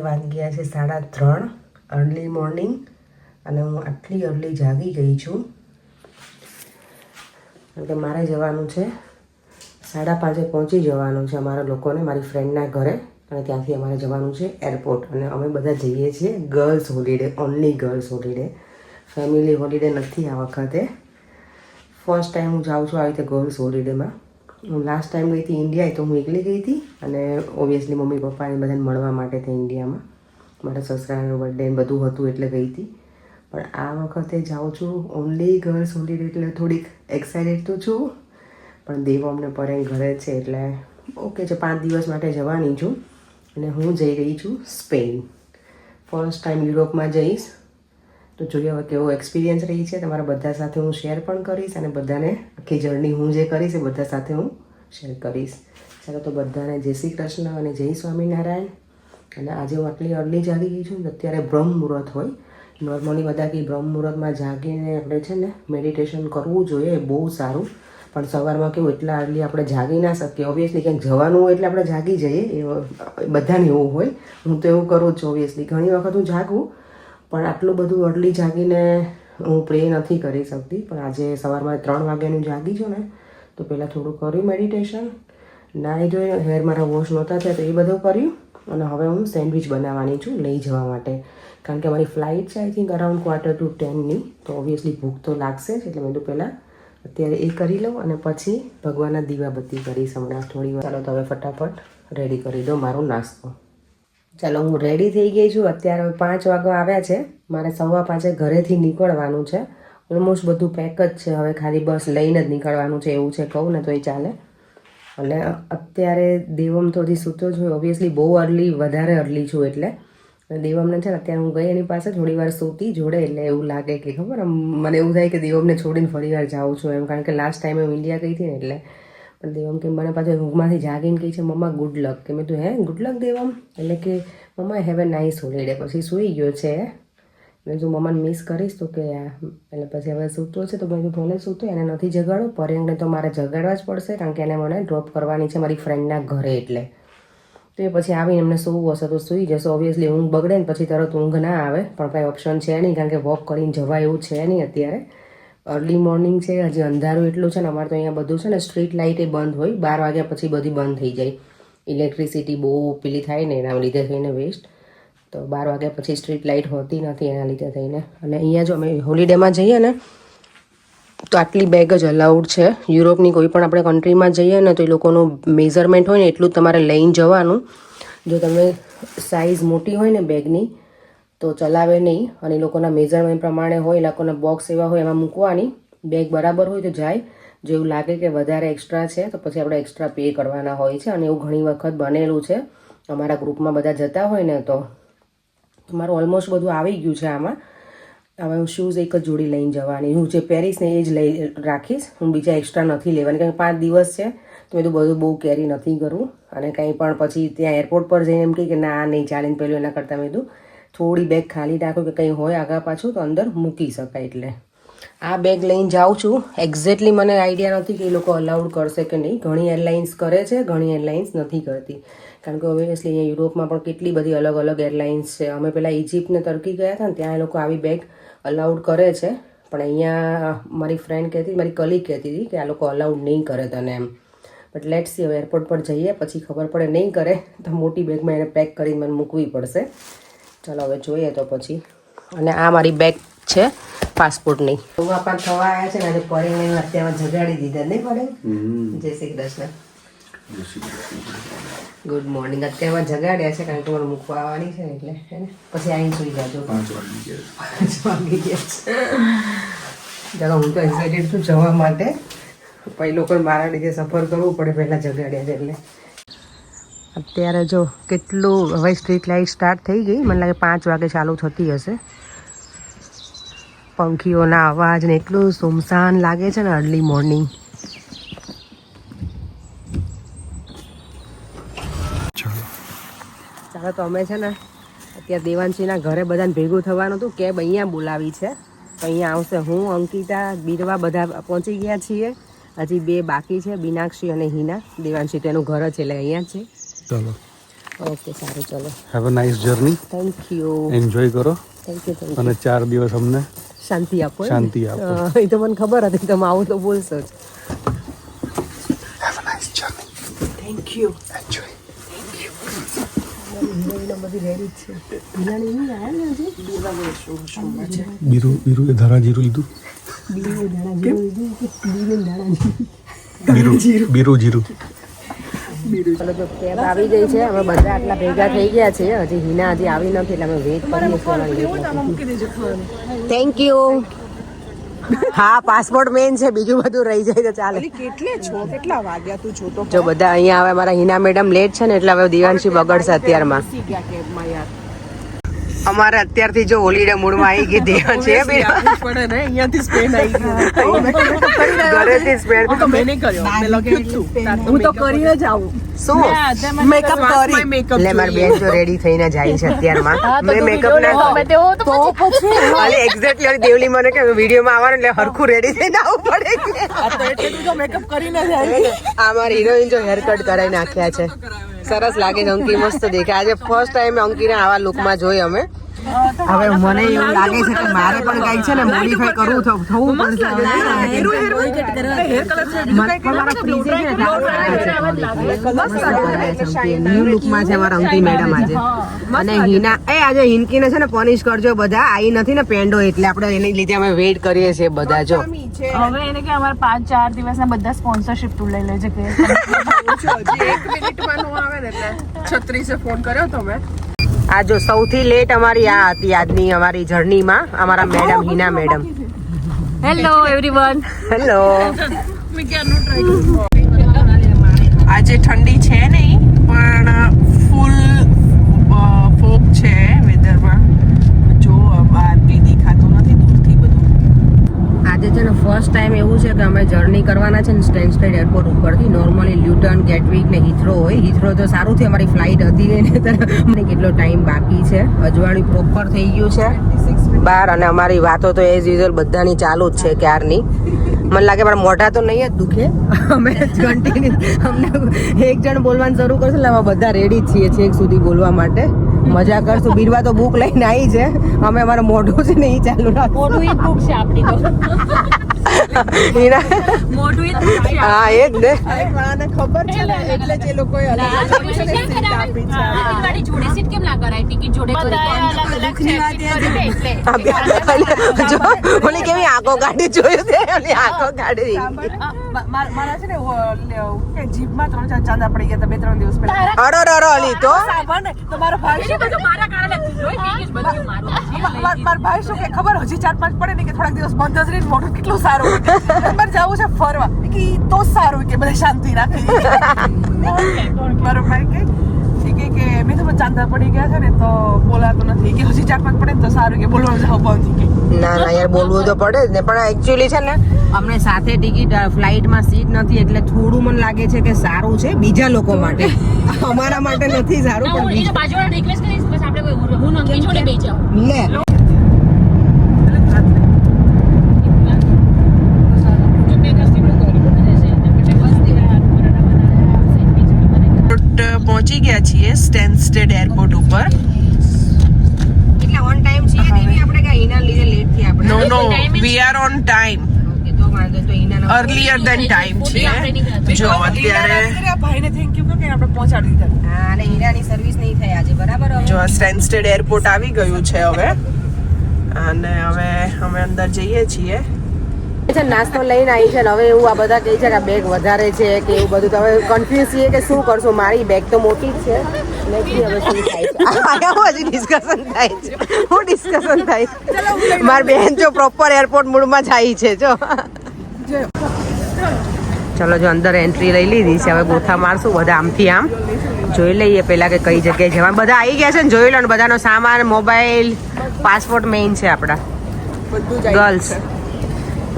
વાગ્યા છે 3:30 early morning અને હું આટલી અર્લી જાગી ગઈ છું કારણ કે મારે જવાનું છે 5:30 પહોંચી જવાનું છે અમારા લોકોને મારી ફ્રેન્ડના ઘરે અને ત્યાંથી અમારે જવાનું છે એરપોર્ટ અને અમે બધા જઈએ છીએ girls holiday only girls holiday family holiday નથી આ વખતે ફર્સ્ટ ટાઈમ હું જાઉં છું આવી રીતે ગર્લ્સ હોલિડેમાં હું લાસ્ટ ટાઈમ ગઈ હતી ઇન્ડિયા તો હું એકલી ગઈ હતી અને ઓબ્વિયસલી મમ્મી પપ્પાને બધાને મળવા માટે તે ઇન્ડિયામાં મારા સસરાનો બર્થડે બધું હતું એટલે ગઈ હતી પણ આ વખતે જાઉં છું ઓનલી ગર્લ્સ હોલિડે એટલે થોડીક એક્સાઇટેડ તો છું પણ દેવો અમને પરે ઘરે છે એટલે ઓકે છે 5 દિવસ માટે જવાની છું અને હું જઈ રહી છું સ્પેન ફર્સ્ટ ટાઈમ યુરોપમાં જઈશ તો જોઈએ હવે કેવો એક્સપિરિયન્સ રહી છે તમારા બધા સાથે હું શેર પણ કરીશ અને બધાને આખી જર્ની હું જે કરીશ એ બધા સાથે હું શેર કરીશ ચાલો તો બધાને જય શ્રી કૃષ્ણ અને જય સ્વામિનારાયણ અને આજે હું આટલી અર્લી જાગી ગઈ છું અત્યારે બ્રહ્મ મુહૂર્ત હોય નોર્મલી બધા કે બ્રહ્મ મુહૂર્તમાં જાગીને આપણે છે ને મેડિટેશન કરવું જોઈએ એ બહુ સારું પણ સવારમાં કેવું એટલા અર્લી આપણે જાગી ના શકીએ ઓબ્વિયસલી ક્યાંક જવાનું હોય એટલે આપણે જાગી જઈએ એ બધાને એવું હોય હું તો એવું કરું જ છું ઓબ્વિયસલી ઘણી વખત હું જાગું પણ આટલું બધું અર્લી જાગીને હું પ્રે નથી કરી શકતી પણ આજે સવારમાં 3 વાગ્યાનું જાગી છું ને તો પહેલાં થોડું કર્યું મેડિટેશન નાહી ધોઈ હેર મારા વોશ નહોતા થયા તો એ બધું કર્યું અને હવે હું સેન્ડવિચ બનાવવાની છું લઈ જવા માટે કારણ કે મારી ફ્લાઇટ છે આઈ થિંક અરાઉન્ડ 9:45ની તો ઓબ્વિયસલી ભૂખ તો લાગશે જ એટલે મેં તો પહેલાં અત્યારે એ કરી લઉં અને પછી ભગવાનના દીવાબત્તી કરીશ હમણાં થોડી વાર ચાલો તો હવે ફટાફટ રેડી કરી દો મારો નાસ્તો ચાલો હું રેડી થઈ ગઈ છું અત્યારે 5 વાગ્યા આવ્યા છે મારે 5:15 ઘરેથી નીકળવાનું છે ઓલમોસ્ટ બધું પેક જ છે હવે ખાલી બસ લઈને જ નીકળવાનું છે એવું છે કહું ને તો એ ચાલે અને અત્યારે દેવમ થોડી સૂતો છું ઓબ્વિયસલી બહુ અર્લી વધારે અર્લી છું એટલે દેવમને છે ને અત્યારે હું ગઈ એની પાસે થોડી વાર સૂતી જોડે એટલે એવું લાગે કે ખબર મને એવું થાય કે દેવમને છોડીને ફરી વાર જાઉં છું એમ કારણ કે લાસ્ટ ટાઈમ હું ઇન્ડિયા ગઈ હતી ને એટલે પણ દેવમ કે મને પાછું ઊંઘમાંથી જાગીને કહી છે મમ્મા ગુડ લક કે મેં તું હે ગુડ લક દેવમ એટલે કે મમ્મા હેવ એ નાઇસ હોલિડે પછી સૂઈ ગયો છે મેં જો મમ્માને મિસ કરીશ તો કે એટલે પછી હવે સૂતો છે તો મેં ભલે સૂતો એને નથી જગાડો પરેંગને તો મારે જગાડવા જ પડશે કારણ કે એને મને ડ્રોપ કરવાની છે મારી ફ્રેન્ડના ઘરે એટલે તો એ પછી આવીને એમને સૂવું હશે તો સૂઈ જશે ઓબ્વિયસલી ઊંઘ બગડે ને પછી તરત ઊંઘ ના આવે પણ કાંઈ ઓપ્શન છે નહીં કારણ કે વોક કરીને જવાય એવું છે નહીં અત્યારે અર્લી મોર્નિંગ છે હજી અંધારું એટલું છે ને અમારે તો અહીંયા બધું છે ને સ્ટ્રીટ લાઇટ એ બંધ હોય 12 વાગ્યા પછી બધી બંધ થઈ જાય ઇલેક્ટ્રિસિટી બહુ પેલી થાય ને એના લીધે થઈને વેસ્ટ તો 12 વાગ્યા પછી સ્ટ્રીટ લાઇટ હોતી નથી એના લીધે થઈને અને અહીંયા જો અમે હોલિડેમાં જઈએ ને તો આટલી બેગ જ અલાઉડ છે યુરોપની કોઈ પણ આપણે કન્ટ્રીમાં જઈએ ને તો એ લોકોનું મેઝરમેન્ટ હોય ને એટલું જ તમારે લઈને જવાનું જો તમે સાઇઝ મોટી હોય ને બેગની તો ચલાવે નહીં અને એ લોકોના મેઝરમેન્ટ પ્રમાણે હોય એ લોકોના બોક્સ એવા હોય એમાં મૂકવાની બેગ બરાબર હોય તો જાય જો એવું લાગે કે વધારે એક્સ્ટ્રા છે તો પછી આપણે એક્સ્ટ્રા પે કરવાના હોય છે અને એવું ઘણી વખત બનેલું છે અમારા ગ્રુપમાં બધા જતા હોય ને તો મારું ઓલમોસ્ટ બધું આવી ગયું છે આમાં હવે હું શૂઝ એક જ જોડી લઈને જવાની હું જે પહેરીશ ને એ જ લઈ રાખીશ હું બીજા એક્સ્ટ્રા નથી લેવાની કારણ કે 5 દિવસ છે તો મેં તો બધું બહુ કેરી નથી કરવું અને કંઈ પણ પછી ત્યાં એરપોર્ટ પર જઈને એમ કે ના નહીં ચાલીને પહેલું એના કરતાં મેં થોડી બેગ ખાલી રાખો કે કંઈ હોય આગા પાછું તો અંદર મૂકી શકાય એટલે આ બેગ લઈને જાઉં છું એક્ઝેક્ટલી મને આઈડિયા નથી કે એ લોકો અલાઉડ કરશે કે નહીં ઘણી એરલાઇન્સ કરે છે ઘણી એરલાઇન્સ નથી કરતી કારણ કે ઓબ્વિયસલી અહીંયા યુરોપમાં પણ કેટલી બધી અલગ અલગ એરલાઇન્સ છે અમે પહેલાં ઇજિપ્ત ને ટર્કી ગયા હતા ને ત્યાં એ લોકો આવી બેગ અલાઉડ કરે છે પણ અહીંયા મારી ફ્રેન્ડ કહેતી મારી કલીગ કહેતી હતી કે આ લોકો અલાઉડ નહીં કરે તને એમ બટ લેટ્સ સી હવે એરપોર્ટ પર જઈએ પછી ખબર પડે નહીં કરે તો મોટી બેગમાં એને પેક કરીને મને મૂકવી પડશે ચાલો હવે જોઈએ તો પછી અને આ મારી બેગ છે પાસપોર્ટની ઉમા પણ થવા આવ્યા છે ને આજે પરીને અત્યારમાં જગાડી દીધા નહીં પડે જય શ્રી કૃષ્ણ ગુડ મોર્નિંગ અત્યારમાં જગાડ્યા છે કારણ કે મને મૂકવા આવવાની છે ને એટલે હે ને પછી આવીને સુઈ જાજો 5 વાગી ગયા ચાલો હું તો એક્સાઇટેડ છું જવા માટે પછી લોકો મારા લીધે સફર કરવું પડે પહેલાં જગાડ્યા છે એટલે અત્યારે જો કેટલું હવે સ્ટ્રીટ લાઇટ સ્ટાર્ટ થઈ ગઈ મને લાગે 5 વાગે ચાલુ થતી હશે પંખીઓના અવાજ ને એટલું સુમસાન લાગે છે ને અર્લી મોર્નિંગ ચાલો તો અમે છે ને અત્યારે દેવાંશીના ઘરે બધાને ભેગું થવાનું હતું કેબ અહીંયા બોલાવી છે તો અહીંયા આવશે હું અંકિતા બીરવા બધા પહોંચી ગયા છીએ હજી 2 બાકી છે બીનાક્ષી અને હિના દેવાંશી તેનું ઘર છે એટલે અહીંયા જ છે ચાલો ઓકે સારું ચલો. Have a nice journey. Thank you. Enjoy કરો થેન્ક યુ. અને 4 દિવસ અમને શાંતિ આપો. શાંતિ આપો. એ તો મને ખબર હતી તમે આવું તો બોલશો જ. Have a nice journey. Thank you. Enjoy. બીરુ એ ધારા જીરું લીધું. બીરુ જીરું. ચલો તો કેબ આવી ગઈ છે. અમે બધા આટલા ભેગા થઈ ગયા છે. હજી હિના હજી આવી નથી એટલે અમે વેઇટ કરીએ છીએ. Thank you. હા પાસપોર્ટ મેન છે, બીજું બધું રહી જાય તો ચાલે. કેટલા વાગ્યા તું જોતો? જો બધા અહીંયા આવે. મારા હિના મેડમ લેટ છે ને એટલે હવે દિવાંશી બગડશે અત્યારમાં. અમારે અત્યારથી જો હોલીડે મૂડમાં આવી ગઈ દેવાંશી છે. પડે ને અહીંયાથી સ્પેન આવી ગયો. ઘરેથી સ્પેર તો મેં નહીં કર્યો. મેં લખેલું હતું. હું તો કરીને જ આવું. શું મેકઅપ કરી. એટલે મારી બેન જો રેડી થઈને જાય છે અત્યારમાં. મેં મેકઅપ ના કર્યો તો પછી અરે એક્ઝેક્ટલી દેવલી મને કે વિડીયોમાં આવવાનું એટલે હરખું રેડી થઈને આવવું પડે. એટલે તું જો મેકઅપ કરીને જ આવી. આ મારી હિરોઈન જો હેર કટ કરાવી નાખ્યા છે. સરસ લાગે છે. અંકી મસ્ત દેખાય. આજે ફર્સ્ટ ટાઈમ અંકીને આવા લુકમાં જોઈ અમે. હવે મને એવું લાગે છે કે મારે પણ કઈ છે ને મોડિફાઈ કરવું થવું પડશે. ન્યુ લુકમાં છે મારા અંકી મેડમ આજે. અને હિના આજે હિનકીને છે ને પનિશ કરજો બધા. આવી નથી ને પેન્ડો એટલે આપણે એની લીધે અમે વેઇટ કરીએ છીએ બધા. જો હવે એને કે અમારે 5-4 દિવસના બધા સ્પોન્સરશિપ તું લઈ લેજે કે 1 મિનિટમાં નો આવે ને એટલે 36 ફોન કર્યો તો મેં. આ જો સૌથી લેટ અમારી આ હતી આજની અમારી જર્નીમાં. અમારા madam Hina madam. Hello everyone. Hello. આજે ઠંડી છે નહીં પણ ફૂલ ફોગ છે વેધરમાં. જો બહારથી દેખાતું નથી દૂરથી બધું. આજે છે ને ફર્સ્ટ ટાઈમ એવું છે કે અમે જર્ની કરવાના છે ને સ્ટેન્સ્ટેડ એરપોર્ટ ઉપરથી. નોર્મલી લ્યુટન, ગેટવિક ને હિથ્રો હોય. હિથ્રો તો સારું થયું અમારી ફ્લાઇટ હતી ને અમને કેટલો ટાઈમ બાકી છે. અજવાળું પ્રોપર થઈ ગયું છે બહાર. અને અમારી વાતો તો એઝ યુઝ્યુઅલ બધાની ચાલુ જ છે ક્યારની. મને લાગે મારા મોઢા તો નહીં જ દુખે. અમે કન્ટિન્યુ અમને એક જણ બોલવાનું શરૂ કરશે એટલે અમે બધા રેડી જ છીએ છેક સુધી બોલવા માટે. મજા કરશું. બીરવા તો બુક લઈને આવી છે. અમે અમારું મોઢું છે ને એ ચાલુ રાખશું. મોટું ઈ બુક છે આપણી તો. મોટું ઈ બુક છે. હા એ જ ને. મને ખબર છે ને એટલે જ એ લોકોએ અલગ ગાડી જોડે સીટ કેમ ના કરાય? ટિકિટ જોડે કરી જો ઓલી કેવી આંખો કાઢી જોયું છે. ઓલી આંખો કાઢી. મારા છે ને જીભમાં 3-4 ચાંદા પડી ગયા હતા 2-3 દિવસ પહેલા. અરો ઓલી તો સાંભળ ને તો મારો ભાઈ શું મારા કારણે ટિકિટ બધી મારા ભાઈ શું કે ખબર હજી 4-5 પડે ને કે થોડાક દિવસ બંધ જ રહીને મોઢું કેટલું સારું મારે જવું છે ફરવા કે તો સારું કે બધા શાંતિ રાખે. મારો ભાઈ કે મેં તો ચાંદા પડી ગયા છે ને તો બોલાતો નથી કે હજી 4-5 પડે ને તો સારું કે બોલવાનું જાવ બંધ કે. ના યાર બોલવું તો પડે જ ને. પણ એકચ્યુઅલી છે ને અમને સાથે ટિકિટ ફ્લાઇટમાં સીટ નથી એટલે થોડું મને લાગે છે કે સારું છે બીજા લોકો માટે. અમારા માટે નથી સારું. પણ બાજુવાળા રિક્વેસ્ટ કરીશ બસ આપણે કોઈ હું અંકી જોડે બેસી જાવ. લે પહોંચી ગયા છીએ સ્ટેન્સ્ટેડ એરપોર્ટ ઉપર. એટલે ઓન ટાઈમ છીએ ને એવી આપણે કે હિના લીધે લેટ થી આપણે. No we are on time. Okay તો વાંધો તો હિના અર્લીયર ધેન ટાઈમ છે. જો અત્યારે ભાઈને થેન્ક યુ કે આપણે પહોંચાડી દીધા. હા અને હિનાની સર્વિસ નહીં થઈ આજે બરાબર. જો આ સ્ટેન્સ્ટેડ એરપોર્ટ આવી ગયું છે હવે. અને હવે અમે અંદર જઈએ છીએ. નાસ્તો લઈને આવી છે ને હવે એવું આ બધા કહે છે કે આ બેગ વધારે છે કે એવું બધું. તો હવે કન્ફ્યુઝ છીએ કે શું કરશું. મારી બેગ તો મોટી જ છે. નેક્સ્ટ હવે શું થાય છે હજી ડિસ્કશન થાય છે. હું ડિસ્કશન થાય છે. મારી બેન જો પ્રોપર એરપોર્ટ મૂડમાં જાય છે. જો ચલો જો અંદર એન્ટ્રી લઈ લીધી છે. હવે ગોથા મારશું બધા આમથી આમ. જોઈ લઈએ પેલા કે કઈ જગ્યાએ જવા. બધા આવી ગયા છે ને જોઈ લો ને. બધાનો સામાન, મોબાઈલ, પાસપોર્ટ મેઇન છે આપણા ગર્લ્સ.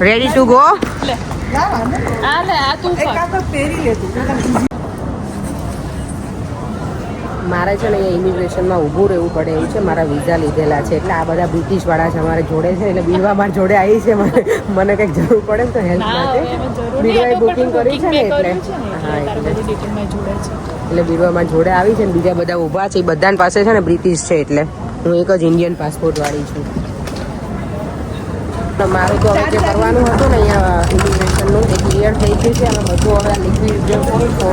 Ready to go. મારે છે ને અહીંયા ઇમિગ્રેશનમાં ઊભું રહેવું પડે એવું છે. મારા વિઝા લીધેલા છે એટલે આ બધા બ્રિટિશ વાળા છે અમારે જોડે છે. એટલે બીરવા મારી જોડે આવી છે. મને કંઈક જરૂર પડે ને તો હેલ્પ માટે બીરવાએ બુકિંગ કરી છે ને એટલે. હા એટલે એટલે બીરવામાં જોડે આવી છે ને બીજા બધા ઊભા છે. એ બધાની પાસે છે ને બ્રિટિશ છે, એટલે હું એક જ ઇન્ડિયન પાસપોર્ટ વાળી છું. તો મારું તો હવે જે કરવાનું હતું ને અહીંયા ઇમિગ્રેશનનું એ ક્લિયર થઈ ગયું છે. અમે બધું હવે લિક્વિડ જે હોય તો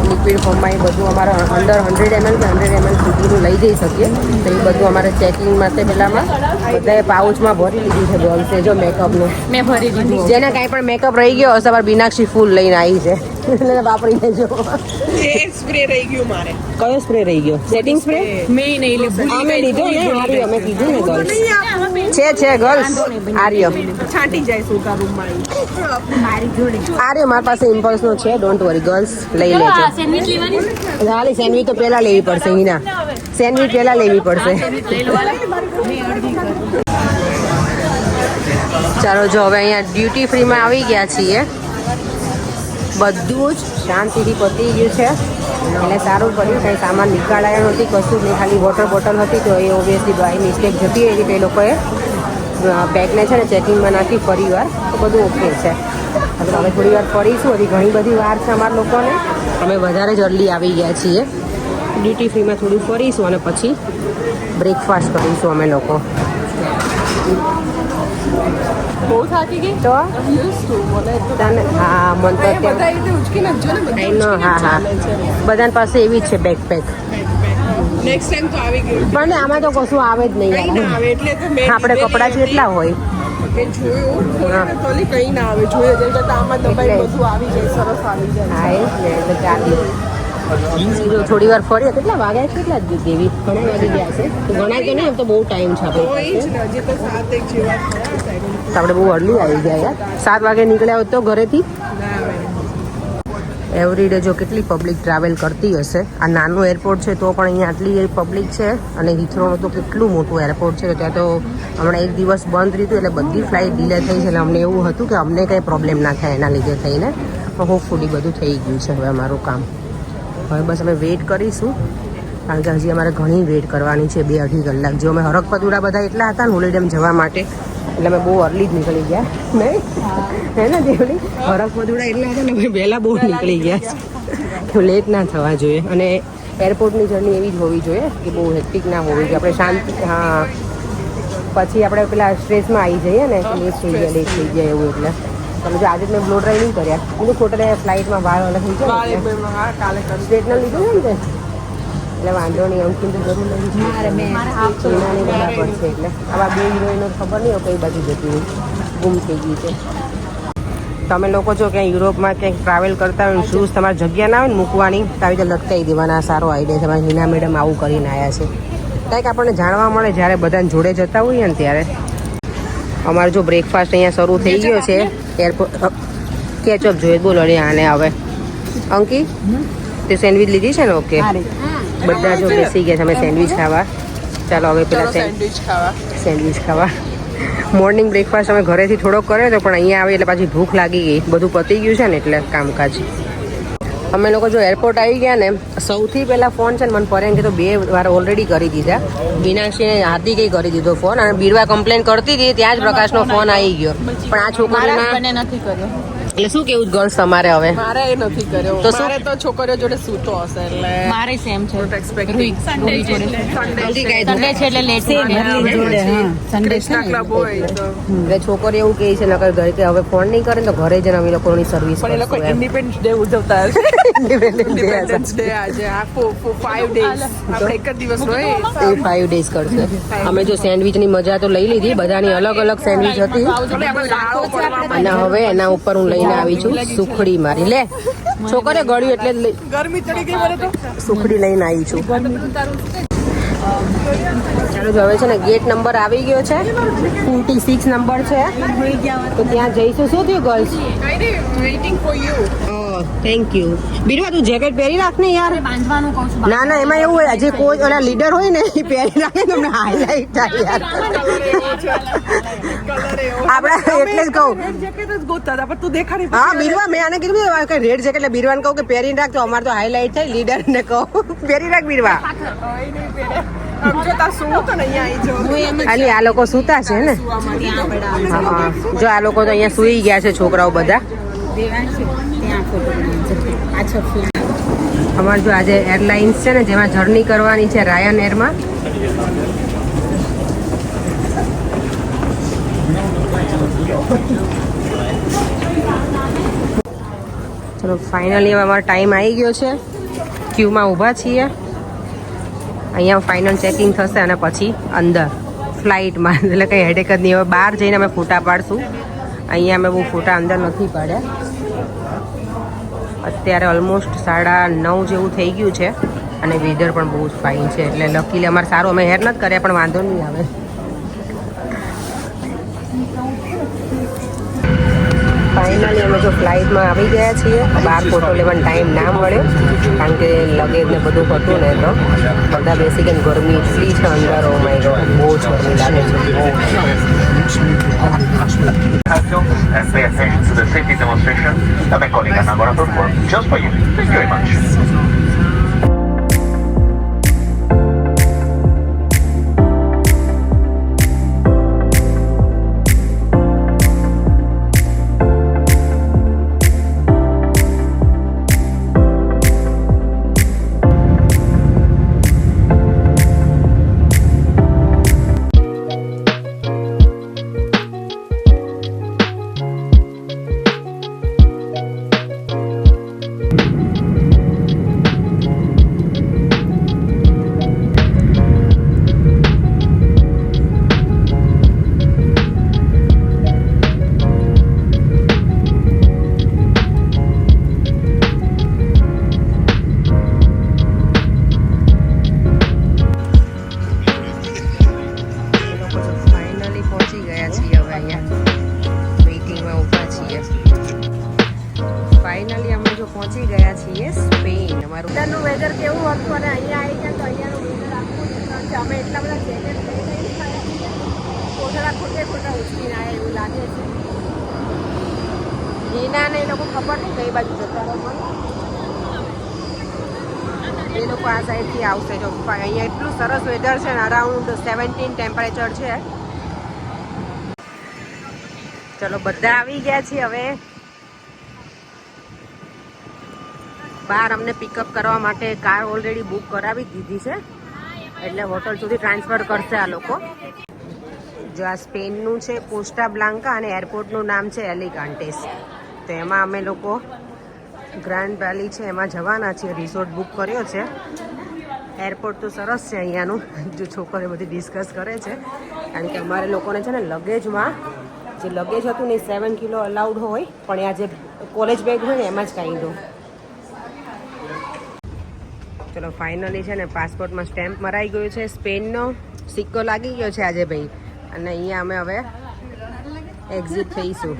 લિક્વિડ ફોર્મમાં એ બધું અમારા અંડર 100 ml કે 100 ml સુધીનું લઈ જઈ શકીએ. તો એ બધું અમારે ચેકિંગ માટે પહેલાંમાં બધાએ પાઉચમાં ભરી લીધું છે ગર્લ્સે. જો મેકઅપનું મેં ભરી દીધું. જેને કાંઈ પણ મેકઅપ રહી ગયો હશે અમારે બીનાક્ષી ફૂલ લઈને આવી છે એટલે વાપરી લેજો. સ્પ્રે રહી ગયું મારે. કયો સ્પ્રે રહી ગયો? સેટિંગ સ્પ્રે મેં નહીં લીધું. અમે લીધો ને આર્ય, અમે કીધું ને ગર્લ્સ છે ગર્લ્સ આર્ય છાંટી જાય સુકા રૂમમાં. આર્ય મારી પાસે ઇમ્પલ્સનો છે. ડોન્ટ વરી ગર્લ્સ લઈ લેજો. સેન્ડવિચ લેવાની છે? હાલી સેન્ડવિચ તો પહેલા લેવી પડશે. હિના સેન્ડવિચ પહેલા લેવી પડશે. ચાલો જો હવે અહીંયા ડ્યુટી ફ્રીમાં આવી ગયા છીએ. બધું જ શાંતિથી પતી ગયું છે એટલે સારું પડ્યું. કંઈ સામાન નીકાળાયો નથી, કશું જ નહીં. ખાલી વોટર બોટલ હતી તો એ ઓબ્વિયસલી બાય મિસ્ટેક જતી રહી હતી. એ લોકોએ બેગને છે ને ચેકિંગમાં નાખી ફરી વાર, તો બધું ઓકે છે. હવે થોડી વાર ફરીશું. હજી ઘણી બધી વાર છે અમારા લોકોને. અમે વધારે જ અર્લી આવી ગયા છીએ. ડ્યુટી ફ્રીમાં થોડું ફરીશું અને પછી બ્રેકફાસ્ટ કરીશું અમે લોકો. બહુ થાકી ગઈ તો મને હા મન તો બધા અત્યારે રીતે ઉચકી નાખજો ને I know, હા બધાની પાસે એવી જ છે બેકપેક. નેક્સ્ટ ટાઈમ તો આવી ગયું પણ આમાં તો કશું આવે જ નહીં કઈ ના યાર. આવે એટલે તો મેં આપણે કપડાં કેટલા હોય. કે જોયું ખોલીને તોલી કઈ ના આવે. જોયું જેમ કરતા આમાં દબાઈ એટલે. બધું આવી જાય, સરસ આવી જાય. હા એ જ ને એટલે ચાલી. થોડી વાર ફરીએ. કેટલા વાગ્યા? કેટલા જ દેવી ઘણા વાગી ગયા છે તો ગણાય તો નહીં. આમ તો બહુ ટાઈમ છે તો આપણે એ જ ને, હજી તો 7 એક જેવા થયા છે. તો આપણે બહુ અર્લી આવી ગયા યાર. 7 વાગે નીકળ્યા હોત તો ઘરેથી. ના આવે. એવરી ડે જો કેટલી પબ્લિક ટ્રાવેલ કરતી હશે. આ નાનું એરપોર્ટ છે તો પણ અહીંયા આટલી પબ્લિક છે. અને હિથ્રોનું તો કેટલું મોટું એરપોર્ટ છે. ત્યાં તો હમણાં એક દિવસ બંધ રહ્યું એટલે બધી ફ્લાઇટ ડીલે થઈ છે. એટલે અમને એવું હતું કે અમને કંઈ પ્રોબ્લેમ ના થાય એના લીધે થઈને. પણ હોપફુલી બધું થઈ ગયું છે હવે અમારું કામ. હવે બસ અમે વેઇટ કરીશું કારણ કે હજી અમારે ઘણી વેઇટ કરવાની છે. 2-2.5 કલાક. જો અમે હરકપદુડા બધા એટલા હતા ને હોલિડેમ જવા માટે એટલે અમે બહુ અર્લી જ નીકળી ગયા નહીં હે ને જેવડી હરકપદુડા એટલા હતા ને અમે વહેલા બહુ નીકળી ગયા. તો લેટ ના થવા જોઈએ. અને એરપોર્ટની જર્ની એવી જ હોવી જોઈએ કે બહુ હેક્ટિક ના હોવી જોઈએ. આપણે શાંતિ હા પછી આપણે પેલા સ્ટ્રેસમાં આવી જઈએ ને કે લેટ થઈ જાય એવું. એટલે તમે જો આજે જ મેં બ્લો ડ્રાઈ નહીં કર્યા. બધું ખોટે ફ્લાઇટમાં વાળ અલગ થઈ જાય ને. હા કાલે કરું. સ્ટ્રેટનર લીધું છે ને એટલે વાંધો નહીં. અંકિન તો જરૂર નથી. સોનાની બરાબર છે એટલે આવા 2 હિરોઈનો ખબર નહીં કઈ બાજુ જતી હોય, ગુમ થઈ ગઈ છે. તમે લોકો જો ક્યાંય યુરોપમાં ક્યાંક ટ્રાવેલ કરતા હોય શૂઝ તમારી જગ્યા ના હોય ને મૂકવાની તો આવી રીતે લટકાવી દેવાના. સારો આઈડિયા. તમારા હિના મેડમ આવું કરીને આવ્યા છે. કંઈક આપણને જાણવા મળે જ્યારે બધાને જોડે જતા હોઈએ ને ત્યારે. અમારો જો બ્રેકફાસ્ટ અહીંયા શરૂ થઈ ગયો છે. એરપોર્ટ કેચઅપ જોઈએ બોલો ને આને હવે. અંકી તે સેન્ડવિચ લીધી છે ને? ઓકે બધા જો બેસી ગયા છે અમે સેન્ડવિચ ખાવા. ચાલો હવે પેલા સેન્ડવિચ ખાવા. સેન્ડવિચ ખાવા. મોર્નિંગ બ્રેકફાસ્ટ અમે ઘરેથી થોડોક કર્યો હતો પણ અહીંયા આવી એટલે પાછી ભૂખ લાગી ગઈ. બધું પતી ગયું છે ને એટલે કામકાજ. અમે લોકો જો એરપોર્ટ આવી ગયા ને સૌથી પહેલાં ફોન છે ને મને પરેન કે તો 2 વાર ઓલરેડી કરી દીધા. મીનાક્ષીને હાર્દિકે કરી દીધો ફોન અને બીરવા કમ્પ્લેન કરતી હતી ત્યાં જ પ્રકાશનો ફોન આવી ગયો. પણ આ છોકરીના મને નથી કર્યો. એટલે શું કેવું ગર્લ્સ તમારે હવે? મારે એ નથી કર્યો. તો શું? મારે તો છોકરીઓ જોડે સૂતો હશે એટલે મારે સેમ છે. not expecting. સન્ડે છે એટલે લેટ ક્રિષ્ના ક્લબ હોય તો એટલે છોકરી એવું કહે છે નકર ઘરે કે હવે ફોન નહીં કરે ને તો ઘરે જઈને અમે લોકોની સર્વિસ પણ એ લોકો ઇન્ડિપેન્ડન્સ ડે ઉજવતા હશે. ઇન્ડિપેન્ડન્સ ડે આજે આ 5 days આપણે એક જ દિવસ હોય. 5 days કરશે. અમે જો સેન્ડવિચની મજા તો લઈ લીધી. બધાની અલગ અલગ સેન્ડવિચ હતી અને હવે એના ઉપર હું લઈને આવી છું સુખડી મારી. લે છોકરે ગળ્યું એટલે જ ગરમી ચડી ગઈ મને તો. સુખડી લઈને આવી છું. ચાલો જો હવે છે ને ગેટ નંબર આવી ગયો છે. 46 નંબર છે તો ત્યાં જઈશું. શું થયું girls? Waiting for you. Thank you. Birva તું જેકેટ પહેરી રાખ ને યાર. બાંધવાનું કહું છું. ના ના એમાં એવું હોય જે કોઈ ઓલા લીડર હોય ને એ પહેરી રાખે તો તમને હાઈલાઇટ થાય યાર. આપણે એટલે જ કહું. જેકેટ જ ગોતતા હતા પણ તું દેખાડી. હા બીરવા મેં આને કીધું કે રેડ જેકેટ એટલે બીરવાને કહું કે પહેરીને રાખ તો અમારે તો હાઈલાઇટ થાય. લીડર ને કહું પહેરી રાખ બીરવા. જો તાર શું તો ને અહીંયા આવી જો. ખાલી આ લોકો સૂતા છે ને. હા જો આ લોકો તો અહીંયા સૂઈ ગયા છે છોકરાઓ બધા. અમારે જો આજે એરલાઇન્સ છે ને જેમાં જર્ની કરવાની છે રાયન એરમાં. ચલો ફાઇનલી હવે અમારો ટાઈમ આવી ગયો છે. ક્યુમાં ઊભા છીએ. અહીંયા ફાઇનલ ચેકિંગ થશે અને પછી અંદર ફ્લાઇટમાં, એટલે કંઈ હેડેક જ નહીં. હવે બહાર જઈને અમે ફોટા પાડશું. અહીંયા અમે બહુ ફોટા અંદર નથી પાડ્યા. અત્યારે ઓલમોસ્ટ 9:30 જેવું થઈ ગયું છે અને વેધર પણ બહુ જ ફાઇન છે, એટલે લકીલી અમારે સારું. અમે હેર નથી કર્યા પણ વાંધો નહીં આવે. ફાઇનલી અમે જો ફ્લાઇટમાં આવી ગયા છીએ. બહાર ફોટો લેવાનો ટાઈમ ના મળ્યો કારણ કે લગેજ ને બધું હતું ને, તો બધા બેસી ગઈ. ગરમી એટલી છે અંદર, ઓ માય ગોડ, બહુ જ ગરમી લાગે છે. And pay attention to the safety demonstration that my colleague Anna gonna perform just for you. Thank you very much. Finally અમે જો પહોંચી ગયા છીએ સ્પેન. અમારું અત્યારનું વેધર કેવું હતું અને અહીંયા આવી ગયા તો અહીંયાનું વેધર આખું ડિફરન્ટ છે. અમે એટલા બધા જેકેટ લઈ લઈને આવ્યા છીએ, ખોટા ઉચકીને આવ્યા એવું લાગે છે. હિનાને એ લોકો ખબર નહીં કઈ બાજુ જતા રહો, એ લોકો આ સાઈડથી આવશે. જો અહીંયા એટલું સરસ વેધર છે ને, અરાઉન્ડ 17 ટેમ્પરેચર છે. ચલો બધા આવી ગયા છીએ હવે. બહાર અમને પિકઅપ કરવા માટે કાર ઓલરેડી બુક કરાવી દીધી છે, એટલે હોટલ સુધી ટ્રાન્સફર કરશે આ લોકો. જો આ સ્પેનનું છે કોસ્ટા બ્લાન્કા અને એરપોર્ટનું નામ છે એલિગાન્ટેસ. તો એમાં અમે લોકો ગ્રાન્ડ વેલી છે એમાં જવાના છીએ. રિસોર્ટ બુક કર્યો છે. એરપોર્ટ તો સરસ છે અહીંયાનું. જો છોકરીઓ બધી ડિસ્કસ કરે છે કારણ કે અમારે લોકોને છે ને લગેજમાં જે લગેજ હતું ને 7 કિલો અલાઉડ હોય, પણ આ જે કોલેજ બેગ હોય ને એમાં જ કાઢી દો. ચલો ફાઇનલી છે ને પાસપોર્ટમાં સ્ટેમ્પ મરાઈ ગયું છે. સ્પેનનો સિક્કો લાગી ગયો છે આજે ભાઈ, અને અહીંયા અમે હવે એક્ઝિટ થઈશું.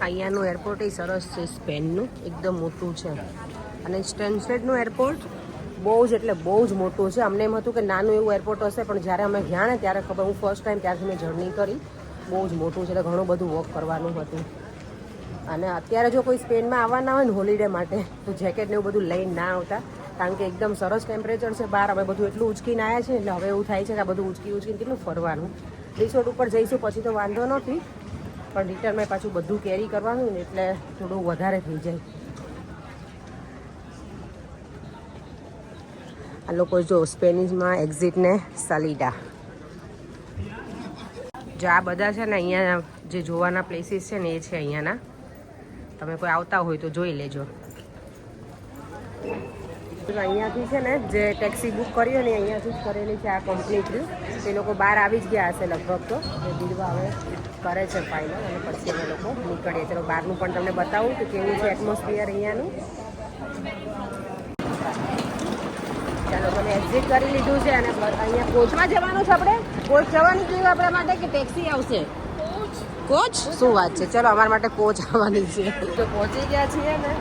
અહીંયાનું એરપોર્ટ એ સરસ છે સ્પેનનું, એકદમ મોટું છે. અને સ્ટેન્સેડનું એરપોર્ટ બહુ જ એટલે બહુ જ મોટું છે. અમને એમ હતું કે નાનું એવું એરપોર્ટ હશે, પણ જ્યારે અમે ગયા ને ત્યારે ખબર, હું ફર્સ્ટ ટાઈમ ત્યારથી મેં જર્ની કરી, બહુ જ મોટું છે. એટલે ઘણું બધું વોક કરવાનું હતું. અને અત્યારે જો કોઈ સ્પેનમાં આવવાના હોય ને હોલિડે માટે, તો જેકેટ ને એવું બધું લઈને ના આવતા, કારણ કે એકદમ સરસ ટેમ્પરેચર છે બહાર. અમે બધું એટલું ઉચકીને આવ્યા છે, એટલે હવે એવું થાય છે કે આ બધું ઉચકીને કેટલું ફરવાનું. રિસોર્ટ ઉપર જઈશું પછી તો વાંધો નથી, પણ રિટર્નમાં પાછું બધું કેરી કરવાનું ને, એટલે થોડું વધારે થઈ જાય. આ લોકો જો સ્પેનિશમાં એક્ઝિટને સાલિડા. જો આ બધા છે ને અહીંયા જે જોવાના પ્લેસીસ છે ને એ છે અહીંયાના. તમે કોઈ આવતા હોય તો જોઈ લેજો. અહીંયાથી છે ને જે ટેક્સી બુક કરી હોય ને અહીંયાથી જ કરેલી છે આ કંપની થ્રુ. એ લોકો બહાર આવી જ ગયા હશે લગભગ. તો એ દીદવા હવે કરે છે ફાઇનલ, અને પછી અમે લોકો નીકળીએ. ચલો બહારનું પણ તમને બતાવું કે કેવું છે એટમોસ્ફિયર અહીંયાનું. ચાલો તમે એક્ઝિટ કરી લીધું છે અને અહીંયા કોચમાં જવાનું છે. આપણે કોચ જવાની કેવું આપણા માટે કે ટેક્સી આવશે? કોચ. શું વાત છે, ચલો અમારા માટે કોચ આવવાની છે. તો પહોંચી ગયા છીએ ને,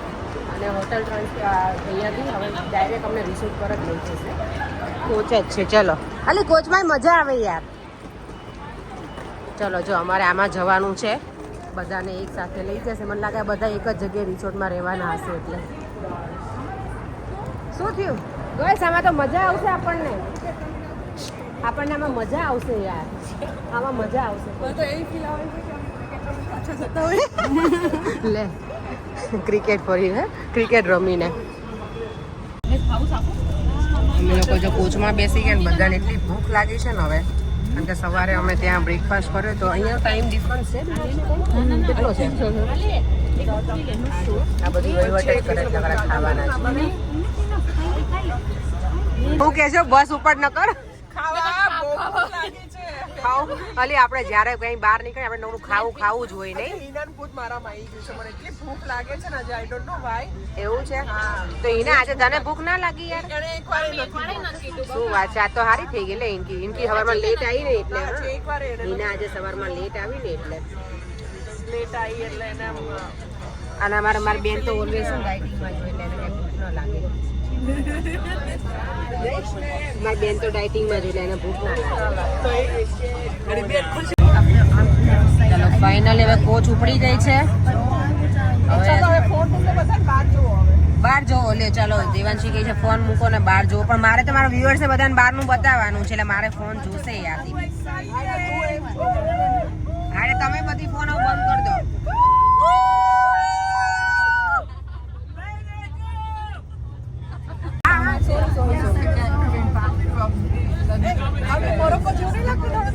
અને હોટલ ટ્રાન્સફર અહીંયાથી હવે ડાયરેક્ટ અમને રિસોર્ટ પર જ લઈ જશે. કોચ જ છે. ચલો ખાલી કોચમાં મજા આવે યાર. ચલો જો અમારે આમાં જવાનું છે, બધાને એક સાથે લઈ જશે. મને લાગે બધા એક જ જગ્યાએ રિસોર્ટમાં રહેવાના હશે. એટલે શું થયું ગઈસ? આમાં તો મજા આવશે આપણને. આમાં મજા આવશે યાર. આમાં મજા આવશે. લે ક્રિકેટ ફરી હે, ક્રિકેટ રમીને. અમે લોકો જો કોચમાં બેસી ગયા ને બધાને એટલી ભૂખ લાગી છે ને હવે, કારણ કે સવારે અમે ત્યાં બ્રેકફાસ્ટ કર્યો તો અહીંયા ટાઈમ ડિફરન્સ છે કેટલો છે? આ બધી વહીવટ જ કરે એટલે અમારા ખાવાના છે. શું કે છો? બસ ઉપર ન કર ખાવ. અલી આપણે જ્યારે કઈ બહાર નીકળે આપણે નવું ખાવું જ હોય નહીં. મારામાં આવી ગયું છે, મને એટલી ભૂખ લાગે છે ને આજે, આઈ ડોન્ટ નો વાય. એવું છે? તો એને આજે તને ભૂખ ના લાગી યાર? શું વાત છે, આ તો હારી થઈ ગઈ લે. ઇનકી સવારમાં લેટ આવી ને એટલે એને આજે સવારમાં લેટ આવી ને એટલે લેટ આવી એટલે એને અને મારી બેન તો ઓલવેઝ ડાયટિંગમાં જોઈએ એટલે એને કઈ ભૂખ ન લાગે. મારી બેન તો ડાયટિંગમાં જોઈએ એને ભૂખ ના લાગે. ચાલો ફાઇનલી હવે કોચ ઉપડી ગઈ છે. હવે બહાર જોવો લે. ચાલો દેવાંશી કહે છે ફોન મૂકો ને બહાર જોવો, પણ મારે તો મારા વ્યુઅર્સને બધાને બહારનું બતાવવાનું છે એટલે મારે ફોન જોશે યાર. અરે તમે બધી ફોન બંધ કરી દો.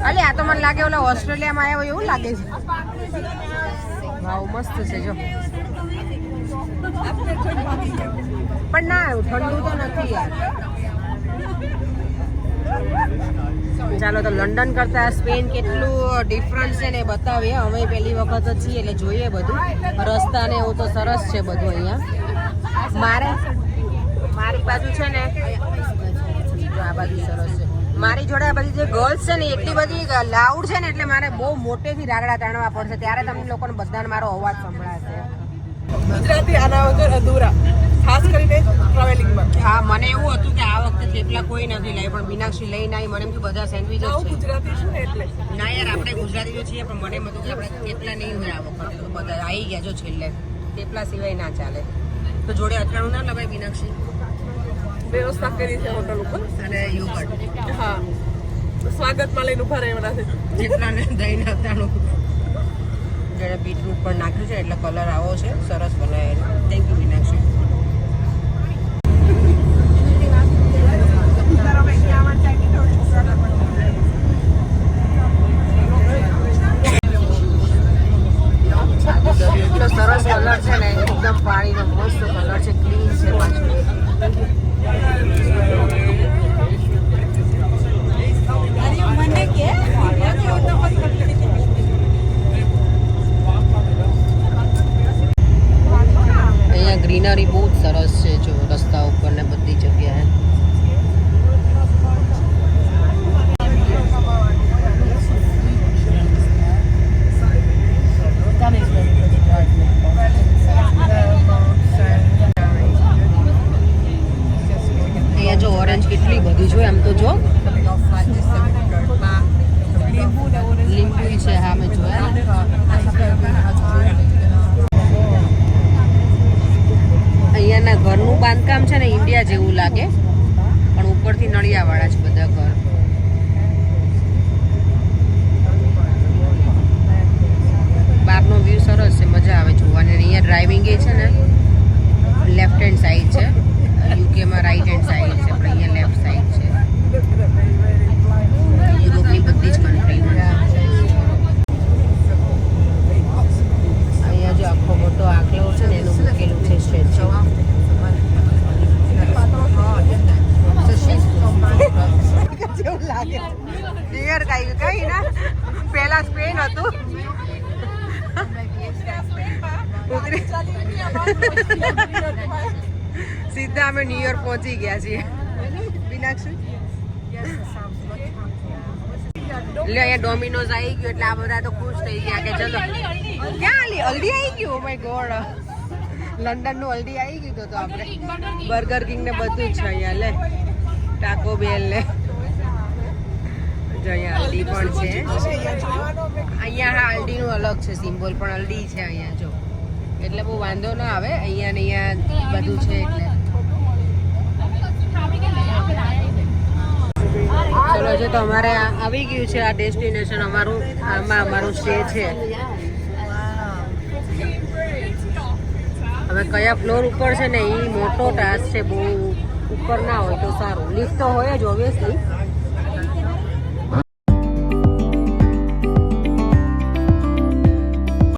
અલે આ તો મને લાગે ઓલા ઓસ્ટ્રેલિયામાં આવ્યો એવું લાગે છે. વાવ મસ્ત છે જો, પણ ના ઠંડુ તો નથી યાર. ચાલો તો લંડન કરતા સ્પેન કેટલું ડિફરન્સ છે ને એ બતાવીએ. અમે પહેલી વખત જ છીએ એટલે જોઈએ બધું. રસ્તા ને એવું તો સરસ છે બધું અહીંયા. મારી બાજુ છે ને આ બાજુ સરસ છે. મારી જોડે આ બધી જે ગર્લ્સ છે ને એટલી બધી લાઉડ છે ને એટલે મારે બહુ મોટેથી રાગડા તાણવા પડશે ત્યારે તમને લોકોને બધાને મારો અવાજ સંભળાશે. ગુજરાતી આના વગર અધૂરા, ખાસ કરીને ટ્રાવેલિંગમાં. હા મને એવું હતું કે આ વખતે થેપલા કોઈ નથી લાવી, પણ મીનાક્ષી લઈને આવી. મને એમ કે બધા સેન્ડવિચ જ છે. ગુજરાતી છું ને એટલે ના યાર આપણે ગુજરાતી તો છીએ, પણ મને એમ હતું કે આપણે થેપલા નહીં હોય આ વખતે. તો બધા આવી ગયા જો છેલ્લે. થેપલા સિવાય ના ચાલે તો જોડે અથાણું ના લવાય મીનાક્ષી? વ્યવસ્થા કરી છે હોટલ ઉપર અને યોગર્ટ. હા, સ્વાગતમાં લઈને ઉભા રહેવાના છે. થેપલાને દહીં અથાણું જેને બીટરૂટ પણ નાખ્યું છે એટલે કલર આવો છે. સરસ બનાવેલો. Thank you Meenakshi. એટલો સરસ કલર છે ને, એકદમ પાણીનો મસ્ત કલર છે, ક્લીન છે પાછું. અહીંયા ગ્રીનરી બહુ જ સરસ છે જો રસ્તા ઉપર ને બધી જગ્યાએ. અહીંયા જો ઓરેન્જ કેટલી બધી જો, એમ તો જો લીંબુ છે. હા મેં જોયા. અહીંયાના ઘરનું બાંધકામ છે ને ઇન્ડિયા જેવું લાગે, પણ ઉપરથી નળિયાવાળા છે બધા ઘર. બહારનો વ્યૂ સરસ છે, મજા આવે જોવાની. અહીંયા ડ્રાઇવિંગ એ છે ને લેફ્ટ હેન્ડ સાઈડ છે. યુકેમાં રાઈટ હેન્ડ સાઈડ છે, પણ અહીંયા લેફ્ટ સાઈડ છે. યુરોપની બધી જ કન્ટ્રીમાં. અહીંયા જો આખો મોટો આંકલો છે ને એનું મૂકેલું છે સ્ટેચ્યુ. જેવું લાગે ડિયર કઈ ના પહેલા સ્પેન હતું. સીધા અમે ન્યુયોર્ક પહોંચી ગયા છીએ. મીનાક્ષી એટલે અહીંયા ડોમિનોઝ આવી ગયું એટલે આ બધા તો ખુશ થઈ ગયા કે ચલો. ક્યાં હલ્દી આવી ગયું? ઓ માય ગોડ, લંડન નું હલ્દી આવી ગયું. તો આપણે બર્ગર કિંગ ને બધું જ છે અહીંયા. લે ટાકો બેલ ને જો અહીંયા હલ્દી પણ છે. અહીંયા હા હલ્દી નું અલગ છે સિમ્બોલ, પણ હલ્દી છે અહીંયા જો, એટલે બહુ વાંધો ના આવે. અહીંયા ને અહીંયા બધું છે એટલે. ચલો જો તો અમારે આવી ગયું છે આ ડેસ્ટિનેશન અમારું. આમાં અમારું સ્ટે છે. હવે કયા ફ્લોર ઉપર છે ને એ મોટો ટાસ્ક છે બહુ. ઉપર ના હોય તો સારું લિફ્ટ તો હોય જ ઓબ્વિયસલી